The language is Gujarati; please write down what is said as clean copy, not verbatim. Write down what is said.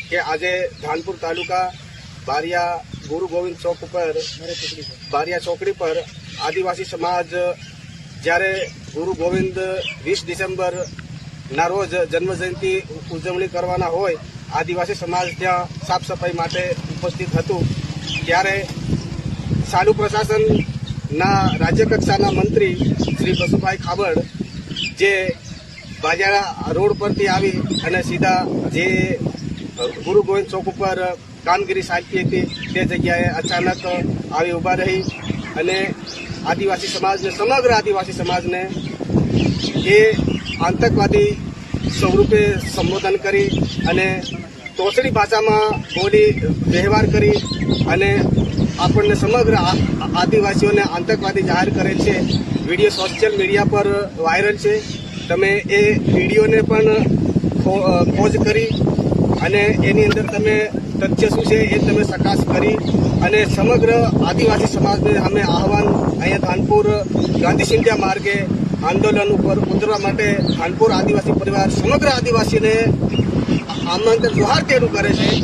કે આજે ધાનપુર તાલુકા બારિયા ગુરુ ગોવિંદ ચોક ઉપર બારિયા ચોકડી પર આદિવાસી સમાજ જ્યારે ગુરુ ગોવિંદ 20 ડિસેમ્બરના રોજ જન્મજયંતિ ઉજવણી કરવાના હોય, આદિવાસી સમાજ ત્યાં સાફ સફાઈ માટે ઉપસ્થિત હતું, ત્યારે ચાલુ પ્રશાસનના રાજ્ય કક્ષાના મંત્રી શ્રી બસુભાઈ ખાબડ જે બાજારા રોડ પરથી આવી અને સીધા જે ગુરુ ગોવિંદ ચોક ઉપર કામગીરી ચાલતી હતી તે જગ્યાએ અચાનક આવી ઊભા રહી અને આદિવાસી સમાજને, સમગ્ર આદિવાસી સમાજને એ આતંકવાદી સ્વરૂપે સંબોધન કરી અને તોછડી ભાષામાં બોલી વ્યવહાર કરી અને આપણને સમગ્ર આદિવાસીઓને આતંકવાદી જાહેર કરેલ છે. વિડીયો સોશિયલ મીડિયા પર વાયરલ છે. તમે એ વિડીયોને પણ ખોજ કરી અને એની અંદર તમે તથ્ય શું છે એ તમે ચકાસ કરી અને સમગ્ર આદિવાસી સમાજને અમે આહવાન અહીંયા ધાનપુર ગાંધી સિંધિયા માર્ગે આંદોલન ઉપર ઉતરવા માટે ધાનપુર આદિવાસી પરિવાર સમગ્ર આદિવાસીને આમંત્રણ જોહાર તેરું કરે છે.